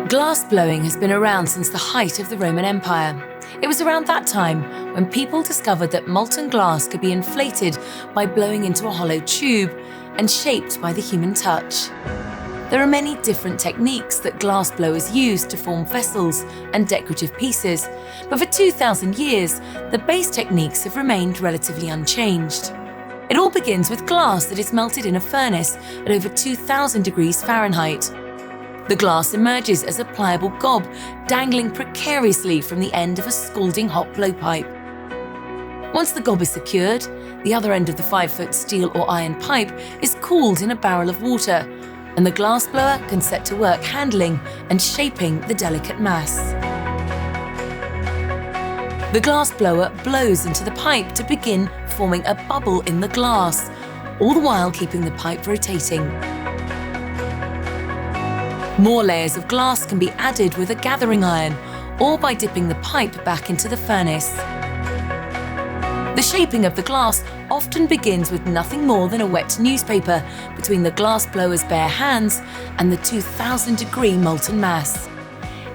Glassblowing has been around since the height of the Roman Empire. It was around that time when people discovered that molten glass could be inflated by blowing into a hollow tube and shaped by the human touch. There are many different techniques that glassblowers use to form vessels and decorative pieces, but for 2,000 years, the base techniques have remained relatively unchanged. It all begins with glass that is melted in a furnace at over 2,000 degrees Fahrenheit. The glass emerges as a pliable gob dangling precariously from the end of a scalding hot blowpipe. Once the gob is secured, the other end of the 5-foot steel or iron pipe is cooled in a barrel of water, and the glassblower can set to work handling and shaping the delicate mass. The glassblower blows into the pipe to begin forming a bubble in the glass, all the while keeping the pipe rotating. More layers of glass can be added with a gathering iron or by dipping the pipe back into the furnace. The shaping of the glass often begins with nothing more than a wet newspaper between the glassblower's bare hands and the 2,000-degree molten mass.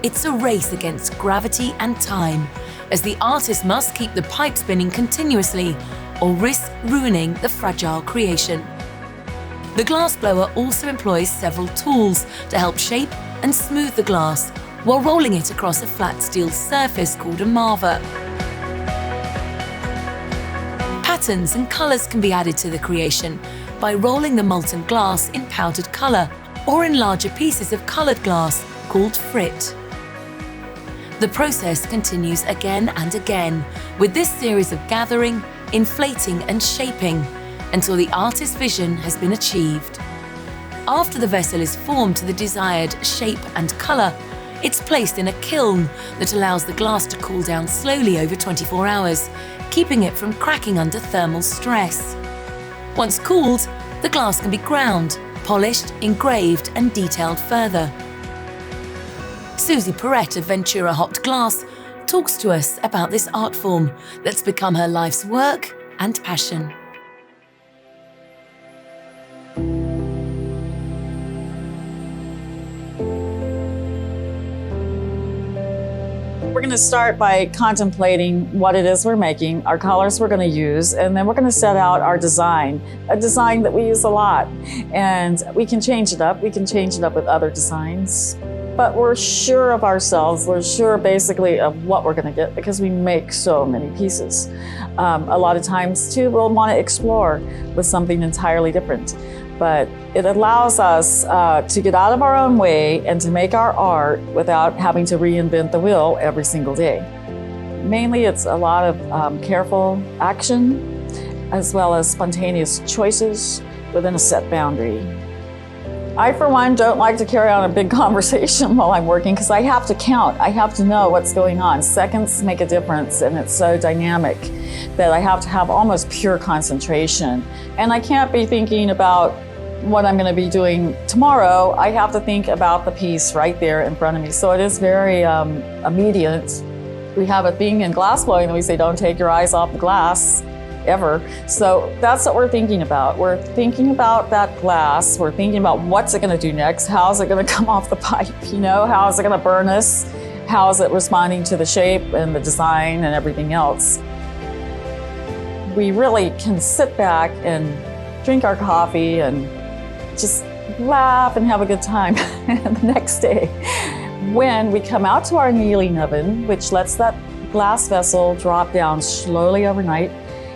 It's a race against gravity and time, as the artist must keep the pipe spinning continuously or risk ruining the fragile creation. The glassblower also employs several tools to help shape and smooth the glass while rolling it across a flat steel surface called a marver. Patterns and colours can be added to the creation by rolling the molten glass in powdered colour or in larger pieces of coloured glass called frit. The process continues again and again with this series of gathering, inflating and shaping until the artist's vision has been achieved. After the vessel is formed to the desired shape and colour, it's placed in a kiln that allows the glass to cool down slowly over 24 hours, keeping it from cracking under thermal stress. Once cooled, the glass can be ground, polished, engraved and detailed further. Susie Perrett of Ventura Hot Glass talks to us about this art form that's become her life's work and passion. We're going to start by contemplating what it is we're making, our colors we're going to use, and then we're going to set out our design, a design that we use a lot. And we can change it up. We can change it up with other designs. But we're sure of ourselves. We're sure basically of what we're going to get because we make so many pieces. A lot of times too, we'll want to explore with something entirely different. But it allows us to get out of our own way and to make our art without having to reinvent the wheel every single day. Mainly it's a lot of careful action as well as spontaneous choices within a set boundary. I, for one, don't like to carry on a big conversation while I'm working because I have to count. I have to know what's going on. Seconds make a difference, and it's so dynamic that I have to have almost pure concentration. And I can't be thinking about what I'm going to be doing tomorrow. I have to think about the piece right there in front of me. So it is very immediate. We have a thing in glassblowing that we say, don't take your eyes off the glass. Ever. So that's what we're thinking about. We're thinking about that glass. We're thinking about what's it going to do next? How is it going to come off the pipe? You know, how is it going to burn us? How is it responding to the shape and the design and everything else? We really can sit back and drink our coffee and just laugh and have a good time the next day when we come out to our annealing oven, which lets that glass vessel drop down slowly overnight.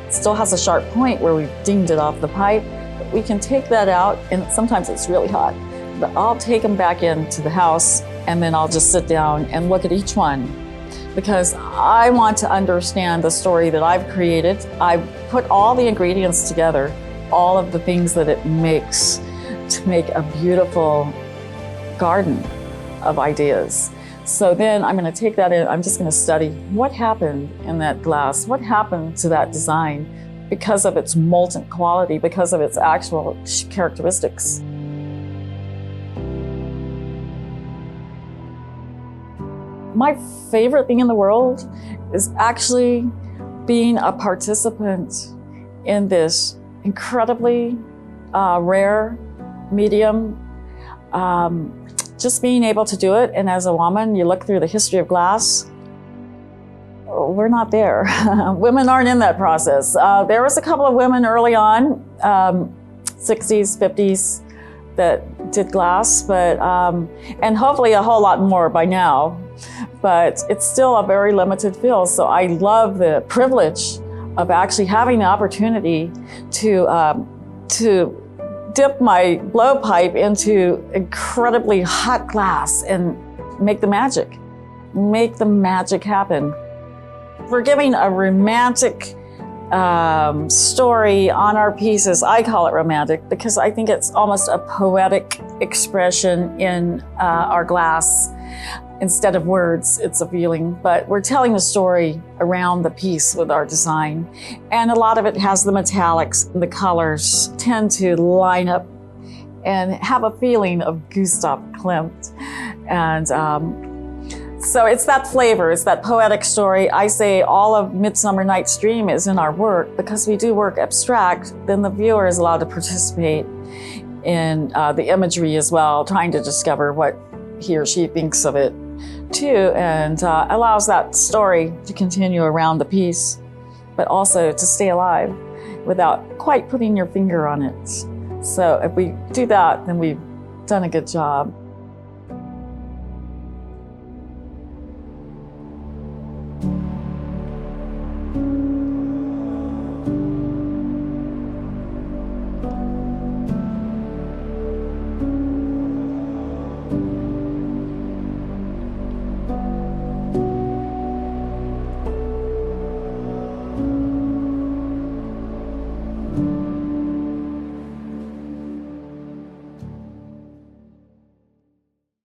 It still has a sharp point where we've dinged it off the pipe. But we can take that out, and sometimes it's really hot. But I'll take them back into the house, and then I'll just sit down and look at each one because I want to understand the story that I've created. I've put all the ingredients together, all of the things that it makes to make a beautiful garden of ideas. So then I'm going to take that in, I'm just going to study what happened in that glass, what happened to that design because of its molten quality, because of its actual characteristics. My favorite thing in the world is actually being a participant in this incredibly rare medium just being able to do it. And as a woman, you look through the history of glass, we're not there. Women aren't in that process. There was a couple of women early on, 60s, 50s, that did glass, but and hopefully a whole lot more by now. But it's still a very limited field. So I love the privilege of actually having the opportunity to dip my blowpipe into incredibly hot glass and make the magic happen. We're giving a romantic story on our pieces. I call it romantic because I think it's almost a poetic expression in our glass. Instead of words, it's a feeling, but we're telling the story around the piece with our design. And a lot of it has the metallics, the colors tend to line up and have a feeling of Gustav Klimt. And so it's that flavor, it's that poetic story. I say all of Midsummer Night's Dream is in our work because we do work abstract, then the viewer is allowed to participate in the imagery as well, trying to discover what he or she thinks of it too, and allows that story to continue around the piece, but also to stay alive without quite putting your finger on it. So if we do that, then we've done a good job.